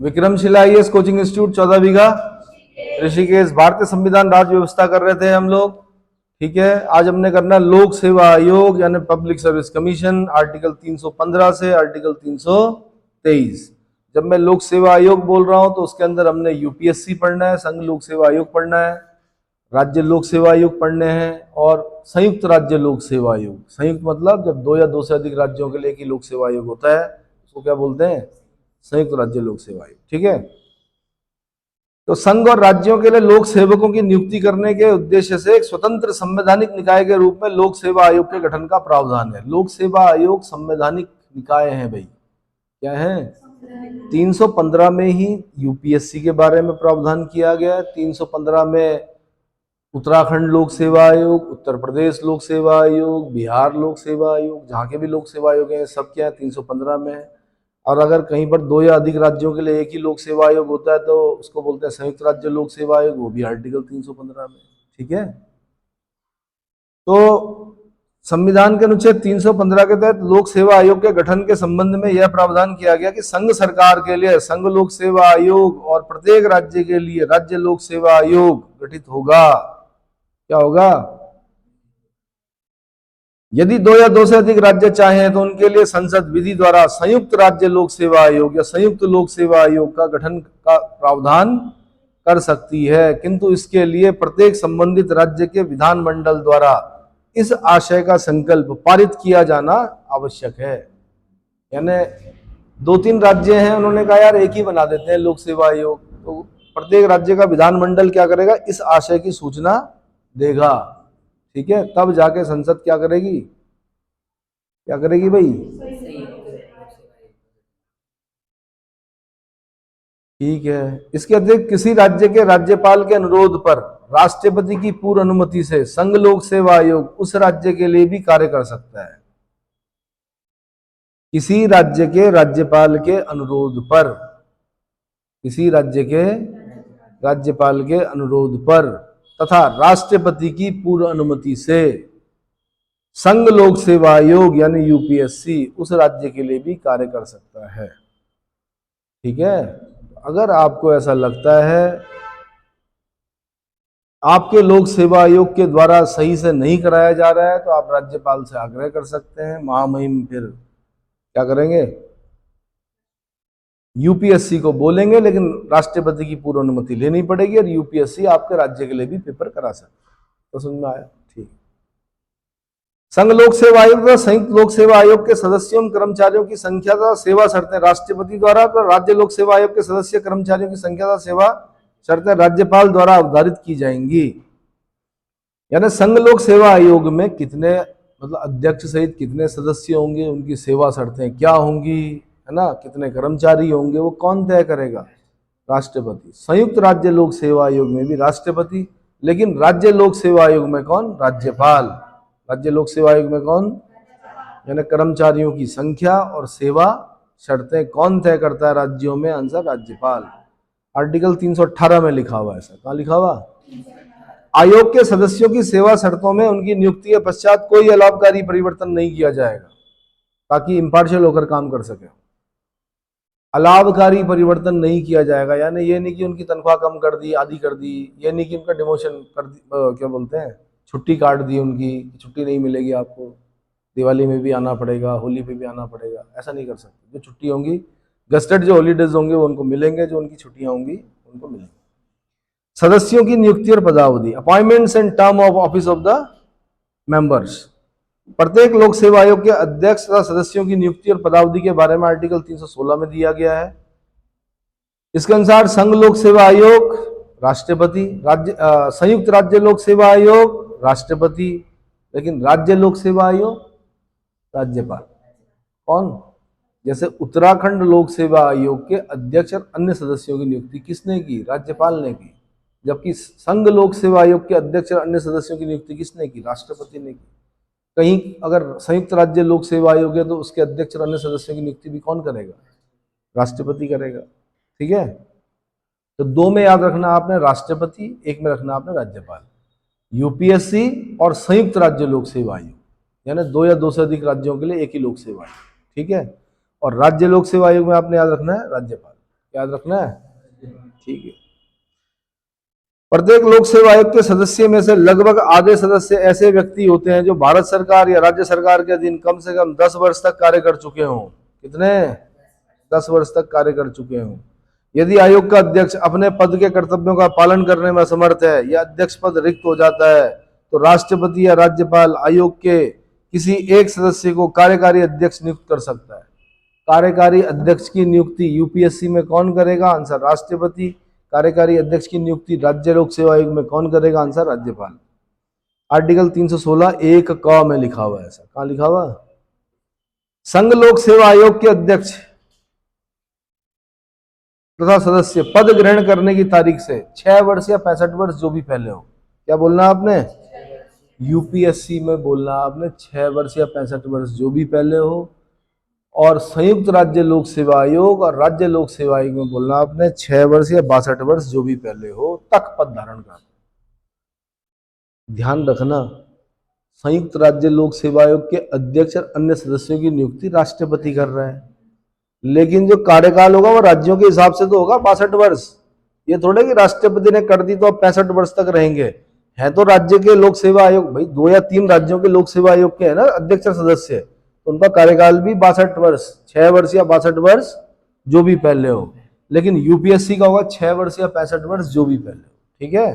Vikramshila IAS coaching institute 14 बीघा ऋषिकेश। भारतीय संविधान राज्य व्यवस्था कर रहे थे हम लोग। ठीक है, आज हमने करना है लोक सेवा आयोग यानी पब्लिक सर्विस कमीशन, आर्टिकल 315 से आर्टिकल 323। जब मैं लोक सेवा आयोग बोल रहा हूं तो उसके अंदर हमने यूपीएससी पढ़ना है, संघ लोक सेवा आयोग पढ़ना है, राज्य लोक सेवा आयोग पढ़ने हैं और संयुक्त राज्य लोक सेवा आयोग। संयुक्त मतलब जब दो या दो से अधिक राज्यों के लिए एक ही लोक सेवा आयोग होता है उसको क्या बोलते हैं? संयुक्त राज्य लोक सेवा आयोग। ठीक है, तो संघ और राज्यों के लिए लोक सेवकों की नियुक्ति करने के उद्देश्य से एक स्वतंत्र संवैधानिक निकाय के रूप में लोक सेवा आयोग के गठन का प्रावधान है। लोक सेवा आयोग संवैधानिक निकाय है भाई, क्या है? 315 में ही यूपीएससी के बारे में प्रावधान किया गया है। 315 में उत्तराखंड लोक सेवा आयोग, उत्तर प्रदेश लोक सेवा आयोग, बिहार लोक सेवा आयोग, जहाँ के भी लोक सेवा आयोग हैं सब क्या है 315 में है। और अगर कहीं पर दो या अधिक राज्यों के लिए एक ही लोक सेवा आयोग होता है तो उसको बोलते हैं संयुक्त राज्य लोक सेवा आयोग, वो भी आर्टिकल 315 में। ठीक है, तो संविधान के अनुच्छेद 315 के तहत लोक सेवा आयोग के गठन के संबंध में यह प्रावधान किया गया कि संघ सरकार के लिए संघ लोक सेवा आयोग और प्रत्येक राज्य के लिए राज्य लोक सेवा आयोग गठित होगा। क्या होगा? यदि दो या दो से अधिक राज्य चाहें तो उनके लिए संसद विधि द्वारा संयुक्त राज्य लोक सेवा आयोग या संयुक्त लोक सेवा आयोग का गठन का प्रावधान कर सकती है, किंतु इसके लिए प्रत्येक संबंधित राज्य के विधानमंडल द्वारा इस आशय का संकल्प पारित किया जाना आवश्यक है। यानी दो तीन राज्य हैं, उन्होंने कहा यार एक ही बना देते हैं लोक सेवा आयोग, तो प्रत्येक राज्य का विधानमंडल क्या करेगा? इस आशय की सूचना देगा। ठीक है, तब जाके संसद क्या करेगी? क्या करेगी भाई? ठीक है, इसके अतिरिक्त किसी राज्य के राज्यपाल के अनुरोध पर राष्ट्रपति की पूर्व अनुमति से संघ लोक सेवा आयोग उस राज्य के लिए भी कार्य कर सकता है। किसी राज्य के राज्यपाल के अनुरोध पर, किसी राज्य के राज्यपाल के अनुरोध पर तथा राष्ट्रपति की पूर्व अनुमति से संघ लोक सेवा आयोग यानी यूपीएससी उस राज्य के लिए भी कार्य कर सकता है। ठीक है, अगर आपको ऐसा लगता है आपके लोक सेवा आयोग के द्वारा सही से नहीं कराया जा रहा है तो आप राज्यपाल से आग्रह कर सकते हैं। महामहिम फिर क्या करेंगे? यूपीएससी को बोलेंगे, लेकिन राष्ट्रपति की पूर्व अनुमति लेनी पड़ेगी और यूपीएससी आपके राज्य के लिए भी पेपर करा सकते हैं। तो समझ में आया? ठीक। संघ लोक सेवा आयोग तथा संयुक्त लोक सेवा आयोग के सदस्यों कर्मचारियों की संख्या तथा सेवा शर्तें राष्ट्रपति द्वारा, तो राज्य लोक सेवा आयोग के सदस्य कर्मचारियों की संख्या तथा सेवा शर्तें राज्यपाल द्वारा अवधारित की जाएंगी। यानी संघ लोक सेवा आयोग में कितने मतलब अध्यक्ष सहित कितने सदस्य होंगे, उनकी सेवा शर्तें क्या होंगी, है ना, कितने कर्मचारी होंगे, वो कौन तय करेगा? राष्ट्रपति। संयुक्त राज्य लोक सेवा आयोग में भी राष्ट्रपति, लेकिन राज्य लोक सेवा आयोग में कौन? राज्यपाल। राज्य लोक सेवा आयोग में कौन? यानी कर्मचारियों की संख्या और सेवा शर्तें कौन तय करता है राज्यों में? आंसर राज्यपाल। आर्टिकल 318 में लिखा हुआ है। ऐसा कहाँ लिखा हुआ? आयोग के सदस्यों की सेवा शर्तों में उनकी नियुक्ति के पश्चात कोई अलाभकारी परिवर्तन नहीं किया जाएगा, ताकि इम्पार्शियल होकर काम कर सके। अलाभकारी परिवर्तन नहीं किया जाएगा, यानी ये नहीं कि उनकी तनख्वाह कम कर दी, आधी कर दी, ये नहीं कि उनका डिमोशन कर दी, क्या बोलते हैं, छुट्टी काट दी उनकी, छुट्टी नहीं मिलेगी आपको, दिवाली में भी आना पड़ेगा, होली पे भी आना पड़ेगा, ऐसा नहीं कर सकते। जो छुट्टी होंगी, गस्टेड जो हॉलीडेज होंगे वो उनको मिलेंगे, जो उनकी छुट्टियां होंगी उनको मिलेंगी। सदस्यों की नियुक्ति और पदावधि, appointments and term of office of the members. प्रत्येक लोक सेवा आयोग के अध्यक्ष तथा सदस्यों की नियुक्ति और पदावधि के बारे में आर्टिकल 316 में दिया गया है। इसके अनुसार संघ लोक सेवा आयोग राष्ट्रपति, राज्य संयुक्त राज्य लोक सेवा आयोग राष्ट्रपति, लेकिन राज्य लोक सेवा आयोग राज्यपाल। कौन? जैसे उत्तराखंड लोक सेवा आयोग के अध्यक्ष और अन्य सदस्यों की नियुक्ति किसने की? राज्यपाल ने की। जबकि संघ लोक सेवा आयोग के अध्यक्ष और अन्य सदस्यों की नियुक्ति किसने की? राष्ट्रपति ने की। कहीं अगर संयुक्त राज्य लोक सेवा आयोग है तो उसके अध्यक्ष और अन्य सदस्यों की नियुक्ति भी कौन करेगा? राष्ट्रपति करेगा। ठीक है, तो दो में याद रखना आपने राष्ट्रपति, एक में रखना आपने राज्यपाल। यूपीएससी और संयुक्त राज्य लोक सेवा आयोग, यानी दो या दो से अधिक राज्यों के लिए एक ही लोक सेवा आयोग। ठीक है, और राज्य लोक सेवा आयोग में आपने याद रखना है राज्यपाल। याद रखना है, ठीक है। प्रत्येक लोक सेवा आयोग के सदस्य में से लगभग आधे सदस्य ऐसे व्यक्ति होते हैं जो भारत सरकार या राज्य सरकार के अधीन कम से कम 10 वर्ष तक कार्य कर चुके हों। कितने? 10 वर्ष तक कार्य कर चुके हों। यदि आयोग का अध्यक्ष अपने पद के कर्तव्यों का पालन करने में असमर्थ है या अध्यक्ष पद रिक्त हो जाता है तो राष्ट्रपति या राज्यपाल आयोग के किसी एक सदस्य को कार्यकारी अध्यक्ष नियुक्त कर सकता है। कार्यकारी अध्यक्ष की नियुक्ति यूपीएससी में कौन करेगा? आंसर राष्ट्रपति। कार्यकारी अध्यक्ष की नियुक्ति राज्य लोक सेवा आयोग में कौन करेगा? आंसर राज्यपाल। आर्टिकल 316 एक क में लिखा हुआ है। ऐसा कहां लिखा हुआ? संघ लोक सेवा आयोग के अध्यक्ष तथा सदस्य पद ग्रहण करने की तारीख से 6 वर्ष या 65 वर्ष जो भी पहले हो। क्या बोलना आपने? यूपीएससी में बोलना आपने 6 वर्ष या 65 वर्ष जो भी पहले हो, और संयुक्त राज्य लोक सेवा आयोग और राज्य लोक सेवा आयोग में बोलना आपने 6 वर्ष या 62 वर्ष जो भी पहले हो तक पद धारण कर। ध्यान रखना, संयुक्त राज्य लोक सेवा आयोग के अध्यक्ष और अन्य सदस्यों की नियुक्ति राष्ट्रपति कर रहा है, लेकिन जो कार्यकाल होगा वो राज्यों के हिसाब से तो होगा 62 वर्ष। ये थोड़े कि राष्ट्रपति ने कर दी तो अब 65 वर्ष तक रहेंगे। है तो राज्य के लोक सेवा आयोग, भाई 2 या 3 राज्यों के लोक सेवा आयोग के है ना अध्यक्ष और सदस्य, तो उनका कार्यकाल भी 62 वर्ष, 6 वर्ष या 62 वर्ष जो भी पहले हो। लेकिन यूपीएससी का होगा 6 वर्ष या 65 वर्ष जो भी पहले हो, ठीक है।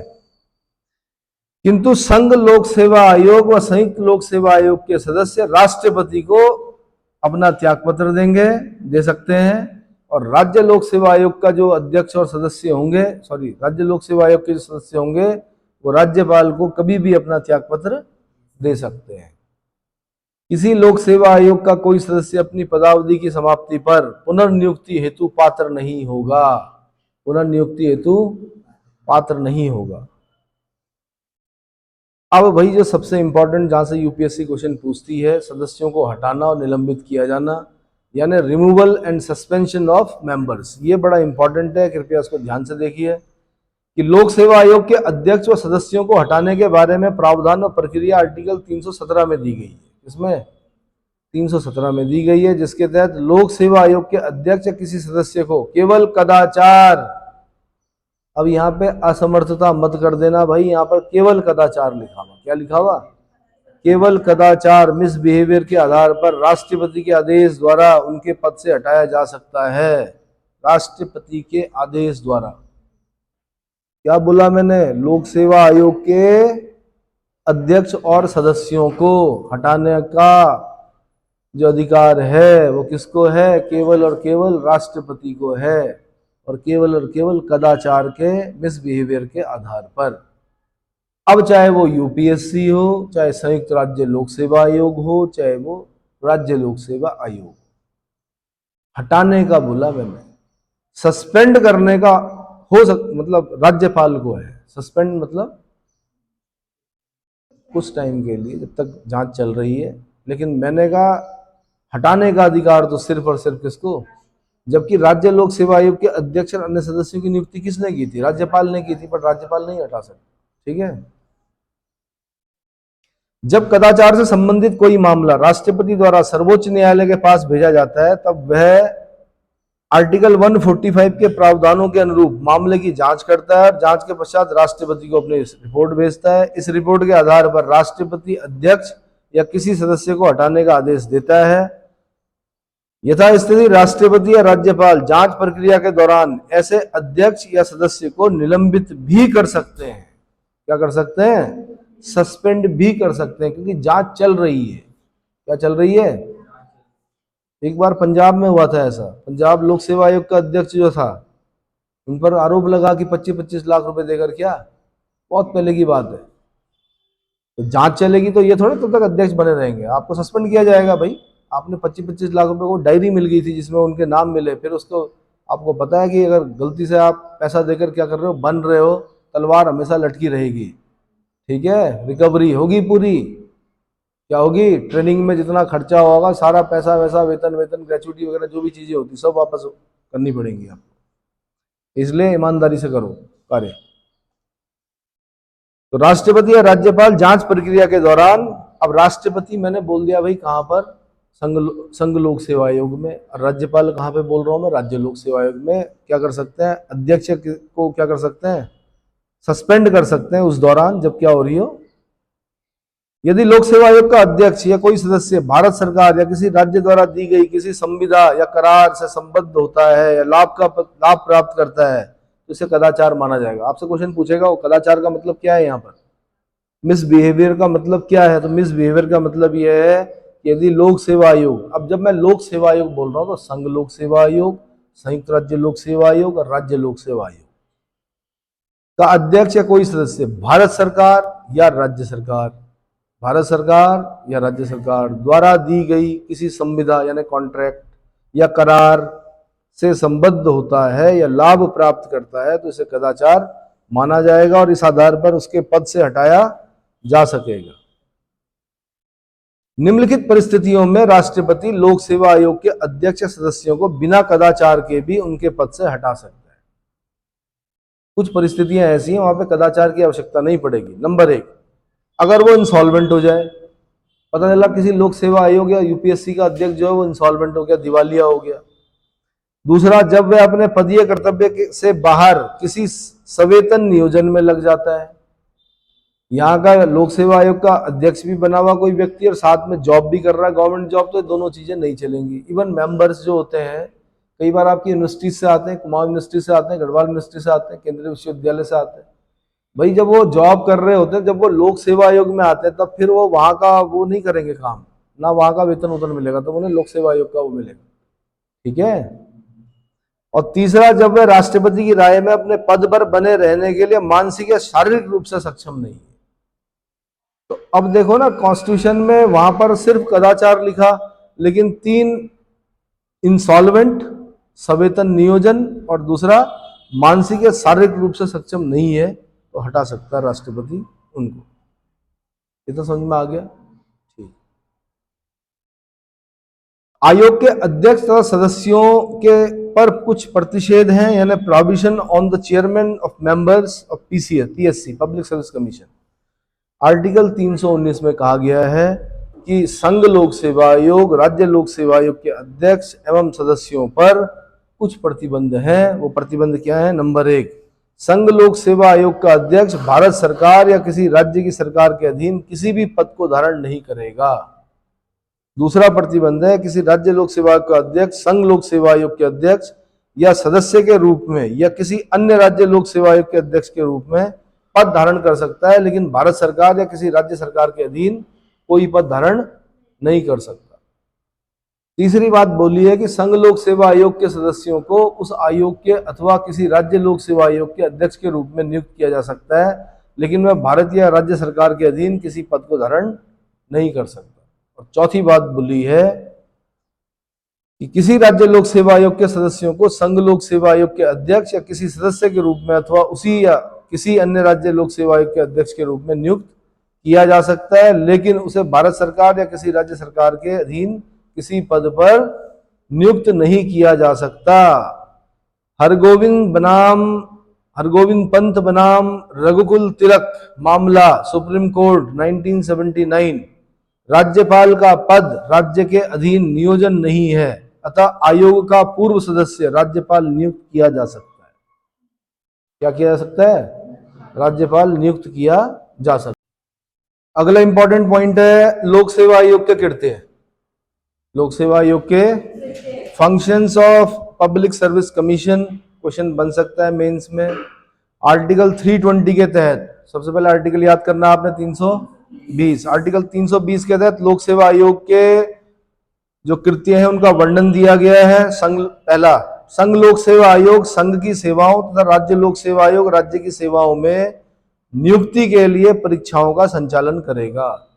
किंतु संघ लोक सेवा आयोग व संयुक्त लोक सेवा आयोग के सदस्य राष्ट्रपति को अपना त्याग पत्र देंगे, दे सकते हैं, और राज्य लोक सेवा आयोग का जो अध्यक्ष और सदस्य होंगे, राज्य लोक सेवा आयोग के जो सदस्य होंगे वो राज्यपाल को कभी भी अपना त्याग पत्र दे सकते हैं। किसी लोक सेवा आयोग का कोई सदस्य अपनी पदावधि की समाप्ति पर पुनर्नियुक्ति हेतु पात्र नहीं होगा। पुनर्नियुक्ति हेतु पात्र नहीं होगा। अब भाई जो सबसे इंपॉर्टेंट, जहां से यूपीएससी क्वेश्चन पूछती है, सदस्यों को हटाना और निलंबित किया जाना, यानी removal and suspension of members, ये बड़ा इंपॉर्टेंट है, कृपया इसको ध्यान से देखिए कि लोक सेवा आयोग के अध्यक्ष व सदस्यों को हटाने के बारे में प्रावधान और प्रक्रिया आर्टिकल 317 में दी गई है। इसमें 317 में दी गई है, जिसके तहत लोक सेवा आयोग के अध्यक्ष या किसी सदस्य को केवल कदाचार, अब यहाँ पे असमर्थता मत कर देना भाई, यहाँ पर केवल कदाचार लिखा हुआ। क्या लिखा हुआ? केवल कदाचार, मिसबिहेवियर के आधार पर राष्ट्रपति के आदेश द्वारा उनके पद से हटाया जा सकता है। राष्ट्रपति के आदेश द्वारा। क्या बोला मैंने? लोक सेवा आयोग के अध्यक्ष और सदस्यों को हटाने का जो अधिकार है वो किसको है? केवल और केवल राष्ट्रपति को है, और केवल कदाचार के, मिसबिहेवियर के आधार पर। अब चाहे वो यूपीएससी हो, चाहे संयुक्त राज्य लोक सेवा आयोग हो, चाहे वो राज्य लोक सेवा आयोग, हटाने का बोला मैंने। सस्पेंड करने का मतलब राज्यपाल को है। सस्पेंड मतलब कुछ टाइम के लिए, जब तक जांच चल रही है, लेकिन मैंने कहा हटाने का अधिकार तो सिर्फ और सिर्फ किसको? जबकि राज्य लोक सेवा आयोग के अध्यक्ष और अन्य सदस्यों की नियुक्ति किसने की थी? राज्यपाल ने की थी, पर राज्यपाल नहीं हटा सकता, ठीक है। जब कदाचार से संबंधित कोई मामला राष्ट्रपति द्वारा सर्वोच्च न्यायालय के पास भेजा जाता है, तब वह आर्टिकल 145 के प्रावधानों के अनुरूप मामले की जांच करता है और जांच के पश्चात राष्ट्रपति को अपनी रिपोर्ट भेजता है। इस रिपोर्ट के आधार पर राष्ट्रपति अध्यक्ष या किसी सदस्य को हटाने का आदेश देता है। यथास्थिति राष्ट्रपति या राज्यपाल जांच प्रक्रिया के दौरान ऐसे अध्यक्ष या सदस्य को निलंबित भी कर सकते हैं। क्या कर सकते हैं? सस्पेंड भी कर सकते हैं, क्योंकि जांच चल रही है। क्या चल रही है? एक बार पंजाब में हुआ था ऐसा। पंजाब लोक सेवा आयोग का अध्यक्ष जो था, उन पर आरोप लगा कि 25-25 लाख रुपए देकर, क्या, बहुत पहले की बात है। तो जांच चलेगी तो ये थोड़े तब तक अध्यक्ष बने रहेंगे, आपको सस्पेंड किया जाएगा। भाई आपने 25-25 लाख रुपए को डायरी मिल गई थी जिसमें उनके नाम मिले, फिर उसको आपको पता है कि अगर गलती से आप पैसा देकर क्या कर रहे हो, बन रहे हो, तलवार हमेशा लटकी रहेगी, ठीक है। रिकवरी होगी पूरी, क्या होगी? ट्रेनिंग में जितना खर्चा होगा सारा पैसा वैसा, वेतन ग्रेचुइटी वगैरह जो भी चीजें होती सब वापस करनी पड़ेंगी आपको। इसलिए ईमानदारी से करो कार्य। तो राष्ट्रपति या राज्यपाल जांच प्रक्रिया के दौरान, अब राष्ट्रपति मैंने बोल दिया भाई कहां पर? संघ लोक सेवा आयोग में। राज्यपाल कहाँ पे बोल रहा हूँ मैं, राज्य लोक सेवा आयोग में। क्या कर सकते हैं, अध्यक्ष को क्या कर सकते हैं, सस्पेंड कर सकते हैं उस दौरान जब क्या हो रही हो। यदि लोक सेवा आयोग का अध्यक्ष या कोई सदस्य भारत सरकार या किसी राज्य द्वारा दी गई किसी संविदा या करार से संबद्ध होता है या लाभ प्राप्त करता है तो इसे कदाचार माना जाएगा। आपसे क्वेश्चन पूछेगा वो कदाचार का मतलब क्या है, यहाँ पर मिसबिहेवियर का मतलब क्या है। तो मिसबिहेवियर का मतलब यह है कि यदि लोक सेवा आयोग, अब जब मैं लोक सेवा आयोग बोल रहा हूँ तो संघ लोक सेवा आयोग, संयुक्त राज्य लोक सेवा आयोग और राज्य लोक सेवा आयोग का अध्यक्ष या कोई सदस्य भारत सरकार या राज्य सरकार, भारत सरकार या राज्य सरकार द्वारा दी गई किसी संविदा यानी कॉन्ट्रैक्ट या करार से संबद्ध होता है या लाभ प्राप्त करता है तो इसे कदाचार माना जाएगा और इस आधार पर उसके पद से हटाया जा सकेगा। निम्नलिखित परिस्थितियों में राष्ट्रपति लोक सेवा आयोग के अध्यक्ष सदस्यों को बिना कदाचार के भी उनके पद से हटा सकता है। कुछ परिस्थितियां ऐसी हैं वहां पे कदाचार की आवश्यकता नहीं पड़ेगी। नंबर 1, अगर वो इंसॉल्वेंट हो जाए, पता चला किसी लोक सेवा आयोग या यूपीएससी का अध्यक्ष जो है वो इंसॉल्वेंट हो गया, दिवालिया हो गया। दूसरा, जब वह अपने पदीय कर्तव्य से बाहर किसी सवेतन नियोजन में लग जाता है। यहाँ का लोक सेवा आयोग का अध्यक्ष भी बना हुआ कोई व्यक्ति और साथ में जॉब भी कर रहा है, गवर्नमेंट जॉब, तो दोनों चीजें नहीं चलेंगी। इवन मेंबर्स जो होते हैं कई बार आपकी यूनिवर्सिटी से आते हैं, कुमाऊं यूनिवर्सिटी से आते हैं, गढ़वाल यूनिवर्सिटी से आते हैं, केंद्रीय विश्वविद्यालय से आते हैं। भाई जब वो जॉब कर रहे होते हैं, जब वो लोक सेवा आयोग में आते हैं तब फिर वो वहां का वो नहीं करेंगे काम, ना वहां का वेतन उतन मिलेगा, तो उन्हें लोक सेवा आयोग का वो मिलेगा। ठीक है। और तीसरा, जब वह राष्ट्रपति की राय में अपने पद पर बने रहने के लिए मानसिक या शारीरिक रूप से सक्षम नहीं है। तो अब देखो ना, कॉन्स्टिट्यूशन में वहां पर सिर्फ कदाचार लिखा, लेकिन 3 इंसॉल्वेंट, सवेतन नियोजन और दूसरा मानसिक या शारीरिक रूप से सक्षम नहीं है तो हटा सकता है राष्ट्रपति उनको। ये तो समझ में आ गया। ठीक। आयोग के अध्यक्ष तथा सदस्यों के पर कुछ प्रतिषेध हैं, यानी prohibition on the chairman of members of PSC, public service commission. Article 319 में कहा गया है कि संघ लोक सेवा आयोग, राज्य लोक सेवा आयोग के अध्यक्ष एवं सदस्यों पर कुछ प्रतिबंध हैं। वो प्रतिबंध क्या है? नंबर 1, संघ लोक सेवा आयोग का अध्यक्ष भारत सरकार या किसी राज्य की सरकार के अधीन किसी भी पद को धारण नहीं करेगा। दूसरा प्रतिबंध है, किसी राज्य लोक सेवा आयोग का अध्यक्ष संघ लोक सेवा आयोग के अध्यक्ष या सदस्य के रूप में या किसी अन्य राज्य लोक सेवा आयोग के अध्यक्ष के रूप में पद धारण कर सकता है, लेकिन भारत सरकार या किसी राज्य सरकार के अधीन कोई पद धारण नहीं कर सकता। तीसरी बात बोली है कि संघ लोक सेवा आयोग के सदस्यों को उस आयोग के अथवा किसी राज्य लोक सेवा आयोग के अध्यक्ष के रूप में नियुक्त किया जा सकता है, लेकिन वह भारत या राज्य सरकार के अधीन किसी पद को धारण नहीं कर सकता। और चौथी बात बोली है कि किसी राज्य लोक सेवा आयोग के सदस्यों को संघ लोक सेवा आयोग के अध्यक्ष या किसी सदस्य के रूप में अथवा उसी या किसी अन्य राज्य लोक सेवा आयोग के अध्यक्ष के रूप में नियुक्त किया जा सकता है, लेकिन उसे भारत सरकार या किसी राज्य सरकार के अधीन किसी पद पर नियुक्त नहीं किया जा सकता। हरगोविंद पंत बनाम रघुकुल तिलक मामला, सुप्रीम कोर्ट 1979। राज्यपाल का पद राज्य के अधीन नियोजन नहीं है, अतः आयोग का पूर्व सदस्य राज्यपाल नियुक्त किया जा सकता है। क्या किया जा सकता है? राज्यपाल नियुक्त किया जा सकता है। अगला इंपॉर्टेंट पॉइंट है लोक सेवा आयोग के कृत्य। लोक सेवा आयोग के functions of public service commission, question बन सकता है मेंस में। आर्टिकल 320 के तहत, सबसे पहले आर्टिकल याद करना आपने 320। आर्टिकल 320 के तहत लोक सेवा आयोग के जो कृत्य हैं उनका वर्णन दिया गया है। पहला, संघ लोक सेवा आयोग संघ की सेवाओं तथा राज्य लोक सेवा आयोग राज्य की सेवाओं में नियुक्ति के लिए परीक्षाओं का संचालन करेगा।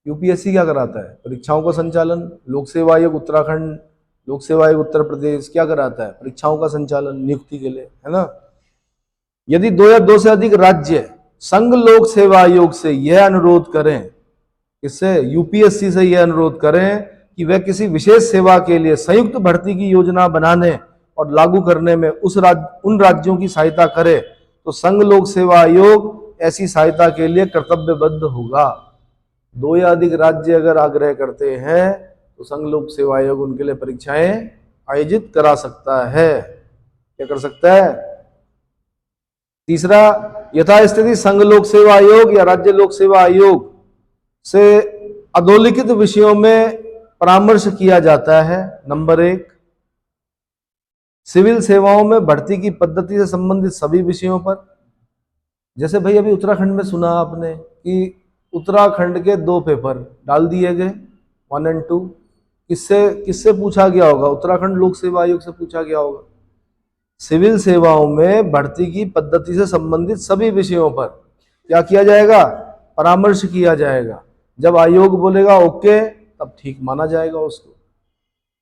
यूपीएससी क्या कराता है? परीक्षाओं का संचालन। लोक सेवा आयोग उत्तराखंड, लोक सेवा आयोग उत्तर प्रदेश क्या कराता है? परीक्षाओं का संचालन नियुक्ति के लिए, है ना। यदि 2 या 2 से अधिक राज्य संघ लोक सेवा आयोग से यह अनुरोध करें, इससे यूपीएससी से यह अनुरोध करें कि वह किसी विशेष सेवा के लिए संयुक्त भर्ती की योजना बनाने और लागू करने में उन राज्यों की सहायता करे, तो संघ लोक सेवा आयोग ऐसी सहायता के लिए कर्तव्यबद्ध होगा। 2 या अधिक राज्य अगर आग्रह करते हैं तो संघ लोक सेवा आयोग उनके लिए परीक्षाएं आयोजित करा सकता है। क्या कर सकता है? तीसरा, यथास्थिति संघ लोक सेवा आयोग या राज्य लोक सेवा आयोग से अधोलिखित विषयों में परामर्श किया जाता है। नंबर 1, सिविल सेवाओं में भर्ती की पद्धति से संबंधित सभी विषयों पर। जैसे भाई अभी उत्तराखंड में सुना आपने कि उत्तराखंड के 2 पेपर डाल दिए गए, 1 और 2। किससे पूछा गया होगा? उत्तराखंड लोक सेवा आयोग से पूछा गया होगा। सिविल सेवाओं में भर्ती की पद्धति से संबंधित सभी विषयों पर क्या किया जाएगा? परामर्श किया जाएगा। जब आयोग बोलेगा ओके, तब ठीक माना जाएगा उसको।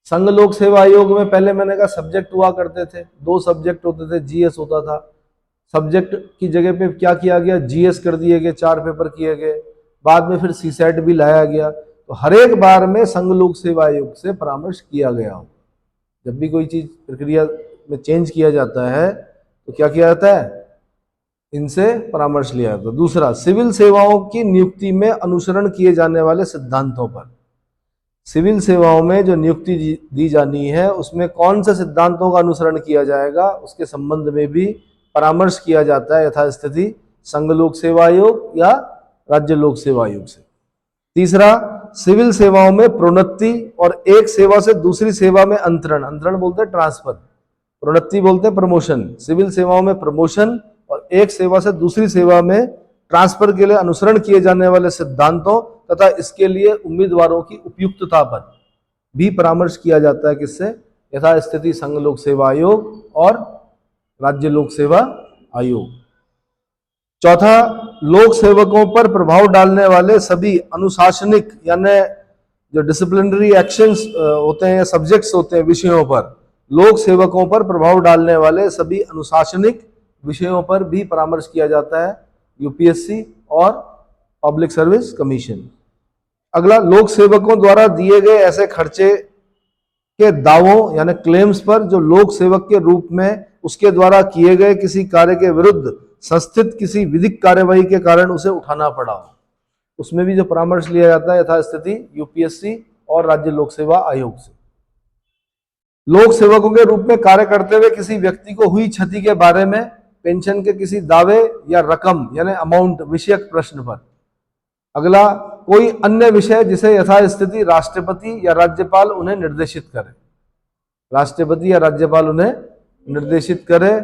संघ लोक सेवा आयोग में पहले मैंने कहा सब्जेक्ट हुआ करते थे, 2 सब्जेक्ट होते थे, जीएस होता था। सब्जेक्ट की जगह पे क्या किया गया? जीएस कर दिए गए, 4 पेपर किए गए। बाद में फिर सीसेट भी लाया गया। तो हर एक बार में संघ लोक सेवा आयोग से परामर्श किया गया हो। जब भी कोई चीज प्रक्रिया में चेंज किया जाता है तो क्या किया जाता है? इनसे परामर्श लिया जाता है। दूसरा, सिविल सेवाओं की नियुक्ति में अनुसरण किए जाने वाले सिद्धांतों पर। सिविल सेवाओं में जो नियुक्ति दी जानी है उसमें कौन से सिद्धांतों का अनुसरण किया जाएगा, उसके संबंध में भी परामर्श किया जाता है यथास्थिति संघ लोक सेवा आयोग या राज्य लोक सेवा आयोग से। तीसरा, सिविल सेवाओं में प्रोन्नति और एक सेवा से दूसरी सेवा में अंतरण बोलते हैं ट्रांसफर, प्रोन्नति बोलते हैं प्रमोशन। सिविल सेवाओं में प्रमोशन और एक सेवा से दूसरी सेवा में ट्रांसफर के लिए अनुसरण किए जाने वाले सिद्धांतों तथा इसके लिए उम्मीदवारों की उपयुक्तता पर भी परामर्श किया जाता है। किससे? यथास्थिति संघ लोक सेवा आयोग और राज्य लोक सेवा आयोग। चौथा, लोक सेवकों पर प्रभाव डालने वाले सभी अनुशासनिक यानी जो डिसिप्लिनरी एक्शंस होते हैं या सब्जेक्ट्स होते हैं विषयों पर, लोक सेवकों पर प्रभाव डालने वाले सभी अनुशासनिक विषयों पर भी परामर्श किया जाता है यूपीएससी और पब्लिक सर्विस कमीशन। अगला, लोक सेवकों द्वारा दिए गए ऐसे खर्चे के दावों यानी क्लेम्स पर जो लोक सेवक के रूप में उसके द्वारा किए गए किसी कार्य के विरुद्ध संस्थित किसी विधिक कार्यवाही के कारण उसे उठाना पड़ा हो, उसमें भी जो परामर्श लिया जाता है यथास्थिति यूपीएससी और राज्य लोक सेवा आयोग से। लोक सेवकों के रूप में कार्य करते हुए किसी व्यक्ति को हुई क्षति के बारे में पेंशन के किसी दावे या रकम यानी अमाउंट विषयक प्रश्न पर। अगला, कोई अन्य विषय जिसे यथास्थिति राष्ट्रपति या राज्यपाल उन्हें निर्देशित करे। राष्ट्रपति या राज्यपाल उन्हें निर्देशित करे,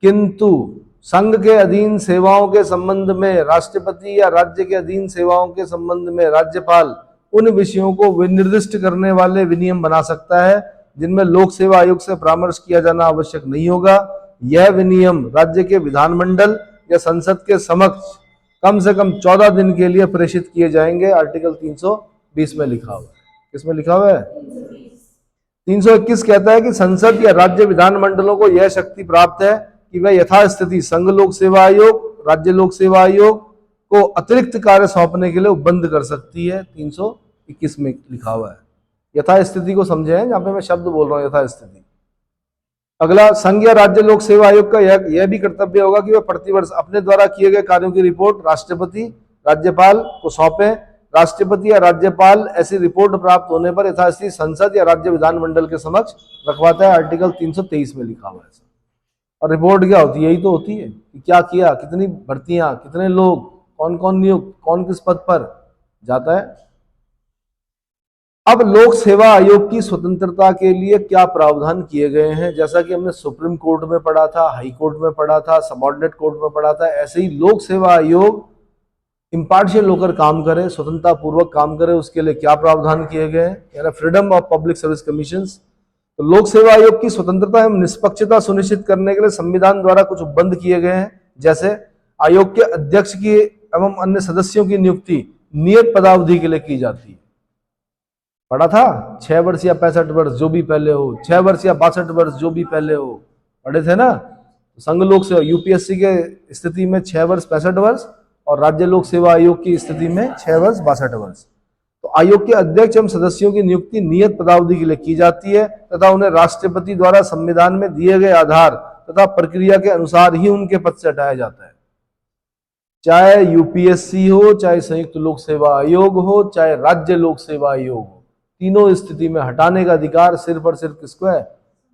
किंतु संघ के अधीन सेवाओं के संबंध में राष्ट्रपति या राज्य के अधीन सेवाओं के संबंध में राज्यपाल उन विषयों को विनिर्दिष्ट करने वाले विनियम बना सकता है जिनमें लोक सेवा आयोग से परामर्श किया जाना आवश्यक नहीं होगा। यह विनियम राज्य के विधानमंडल या संसद के समक्ष कम से कम 14 दिन के लिए प्रेषित किए जाएंगे। आर्टिकल 320 में लिखा हुआ है। किसमें लिखा हुआ है? 321 कहता है कि संसद या राज्य विधानमंडलों को यह शक्ति प्राप्त है कि वह यथास्थिति संघ लोक सेवा आयोग, राज्य लोक सेवा आयोग को अतिरिक्त कार्य सौंपने के लिए उपबंध कर सकती है। 321 में लिखा हुआ है। यथास्थिति को समझे हैं, यहाँ पे मैं शब्द बोल रहा हूँ यथास्थिति। अगला, संघ या राज्य लोक सेवा आयोग का यह भी कर्तव्य होगा कि वह प्रतिवर्ष अपने द्वारा किए गए कार्यों की रिपोर्ट राष्ट्रपति राज्यपाल को सौंपे। राष्ट्रपति या राज्यपाल ऐसी रिपोर्ट प्राप्त होने पर यथास्थिति संसद या राज्य विधानमंडल के समक्ष रखवाता है। आर्टिकल 323 में लिखा हुआ है। और रिपोर्ट क्या होती है? यही तो होती है कि क्या किया, कितनी भर्तियां, कितने लोग, कौन कौन नियुक्त, कौन किस पद पर जाता है। अब लोक सेवा आयोग की स्वतंत्रता के लिए क्या प्रावधान किए गए हैं? जैसा कि हमने सुप्रीम कोर्ट में पढ़ा था, हाई कोर्ट में पढ़ा था, सबऑर्डिनेट कोर्ट में पढ़ा था, ऐसे ही लोक सेवा आयोग इम्पार्शियल होकर काम करे, स्वतंत्रता पूर्वक काम करे, उसके लिए क्या प्रावधान किए गए हैं, यानी freedom of public service commission. तो लोक सेवा आयोग की स्वतंत्रता एवं निष्पक्षता सुनिश्चित करने के लिए संविधान द्वारा कुछ उपबंध किए गए हैं। जैसे आयोग के अध्यक्ष की एवं अन्य सदस्यों की नियुक्ति नियत पदावधि के लिए की जाती है। पढ़ा था 6 वर्ष या 65 वर्ष जो भी पहले हो, 6 वर्ष या 62 वर्ष जो भी पहले हो, पढ़े थे ना। संघ लोक सेवा यूपीएससी के स्थिति में 6 वर्ष 65 वर्ष और राज्य लोक सेवा आयोग की स्थिति में 6 वर्ष 62 वर्ष। तो आयोग के अध्यक्ष एवं सदस्यों की नियुक्ति नियत पदावधि के लिए की जाती है तथा उन्हें राष्ट्रपति द्वारा संविधान में दिए गए आधार तथा प्रक्रिया के अनुसार ही उनके पद से हटाया जाता है। चाहे यूपीएससी हो, चाहे संयुक्त लोक सेवा आयोग हो, चाहे राज्य लोक सेवा आयोग हो, तीनों स्थिति में हटाने का अधिकार सिर्फ और सिर्फ किसको है?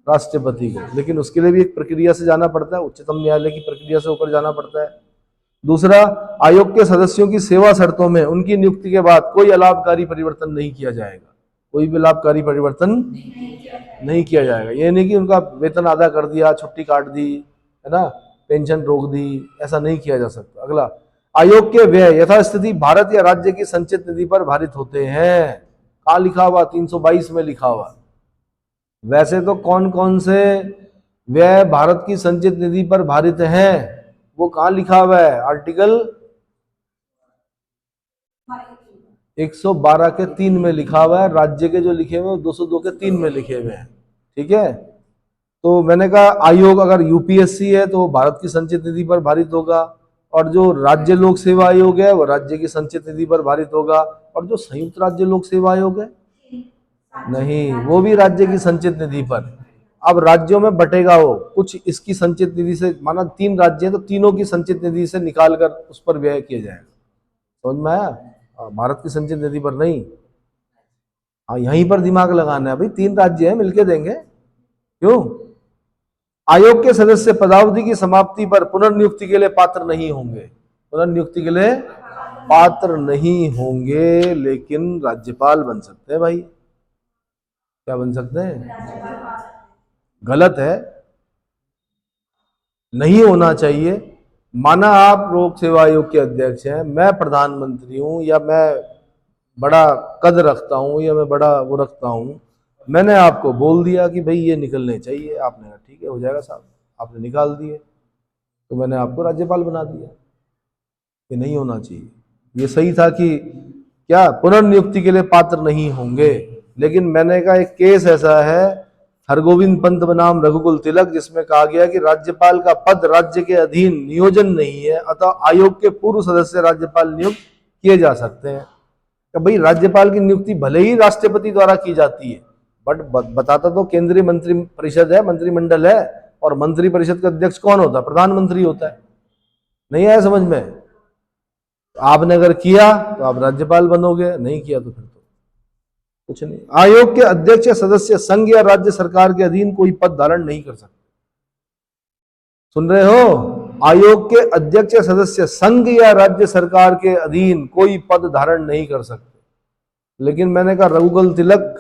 राष्ट्रपति को। लेकिन उसके लिए भी एक प्रक्रिया से जाना पड़ता है, उच्चतम न्यायालय की प्रक्रिया से होकर जाना पड़ता है। दूसरा, आयोग के सदस्यों की सेवा शर्तों में उनकी नियुक्ति के बाद कोई अलाभकारी परिवर्तन नहीं किया जाएगा। कोई भी लाभकारी परिवर्तन नहीं किया जाएगा। ये नहीं कि उनका वेतन आधा कर दिया, छुट्टी काट दी, है ना, पेंशन रोक दी, ऐसा नहीं किया जा सकता। अगला, आयोग के व्यय यथास्थिति भारत या राज्य की संचित निधि पर भारित होते हैं। कहाँ लिखा हुआ? 322 में लिखा हुआ। वैसे तो कौन कौन से व्यय भारत की संचित निधि पर भारित हैं वो कहाँ लिखा हुआ है? आर्टिकल 112 के 3 में लिखा हुआ है। राज्य के जो लिखे हुए हैं 202 के 3 में लिखे हुए हैं। ठीक है, तो मैंने कहा आयोग अगर यूपीएससी है तो वो भारत की संचित निधि पर भारित होगा, और जो राज्य लोक सेवा आयोग है वो राज्य की संचित निधि पर भारित होगा, और जो संयुक्त राज्य लोक सेवा आयोग है नहीं, वो भी राज्य की संचित निधि पर। अब राज्यों में बटेगा वो, कुछ इसकी संचित निधि से, माना 3 राज्य है तो तीनों की संचित निधि से निकाल कर उस पर व्यय किया जाएगा। समझ में आया? भारत की संचित निधि पर नहीं। हाँ, यहीं पर दिमाग लगाना है भाई, 3 राज्य है, मिलके देंगे। क्यों? आयोग के सदस्य पदावधि की समाप्ति पर पुनर्नियुक्ति के लिए पात्र नहीं होंगे। पुनर्नियुक्ति के लिए पात्र नहीं होंगे, लेकिन राज्यपाल बन सकते हैं भाई। क्या बन सकते हैं? गलत है, नहीं होना चाहिए। माना आप लोक सेवा आयोग के अध्यक्ष हैं, मैं प्रधानमंत्री हूं, या मैं बड़ा कद रखता हूं, या मैं बड़ा वो रखता हूं, मैंने आपको बोल दिया कि भाई ये निकलने चाहिए, आपने कहा ठीक है हो जाएगा साहब, आपने निकाल दिए, तो मैंने आपको राज्यपाल बना दिया। ये नहीं होना चाहिए। ये सही था कि क्या पुनर्नियुक्ति के लिए पात्र नहीं होंगे, लेकिन मैंने कहा एक केस ऐसा है हरगोविंद पंत बनाम रघुकुल तिलक, जिसमें कहा गया कि राज्यपाल का पद राज्य के अधीन नियोजन नहीं है, अतः आयोग के पूर्व सदस्य राज्यपाल नियुक्त किए जा सकते हैं। तो भाई राज्यपाल की नियुक्ति भले ही राष्ट्रपति द्वारा की जाती है, बट बताता तो केंद्रीय मंत्री परिषद है, मंत्रिमंडल है, और मंत्री परिषद का अध्यक्ष कौन होता है? प्रधानमंत्री होता है। नहीं आया समझ में? आपने अगर किया तो आप राज्यपाल बनोगे, नहीं किया तो फिर तो कुछ नहीं। आयोग के अध्यक्ष या सदस्य संघ या राज्य सरकार के अधीन कोई पद धारण नहीं कर सकते। सुन रहे हो? आयोग के अध्यक्ष या सदस्य संघ या राज्य सरकार के अधीन कोई पद धारण नहीं कर सकते। लेकिन मैंने कहा रघुकुल तिलक,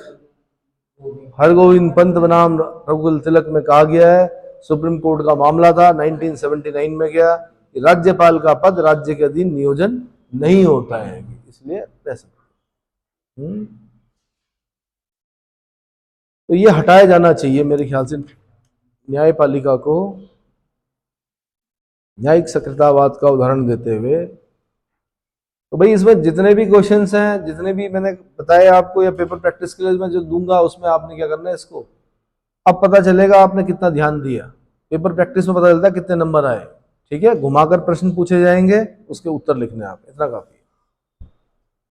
हरगोविंद पंत बनाम रघुकुल तिलक में कहा गया है, सुप्रीम कोर्ट का मामला था 1979 में गया कि राज्यपाल का पद राज्य के अधीन नियोजन नहीं होता है, इसलिए रह सकते। तो ये हटाया जाना चाहिए मेरे ख्याल से न्यायपालिका को न्यायिक सक्रियतावाद का उदाहरण देते हुए। तो भाई इसमें जितने भी क्वेश्चंस हैं, जितने भी मैंने बताया आपको, या पेपर प्रैक्टिस के लिए मैं जो दूंगा, उसमें आपने क्या करना है, इसको अब पता चलेगा आपने कितना ध्यान दिया। पेपर प्रैक्टिस में पता चलता है कितने नंबर आए। ठीक है, घुमाकर प्रश्न पूछे जाएंगे, उसके उत्तर लिखने आप, इतना काफी।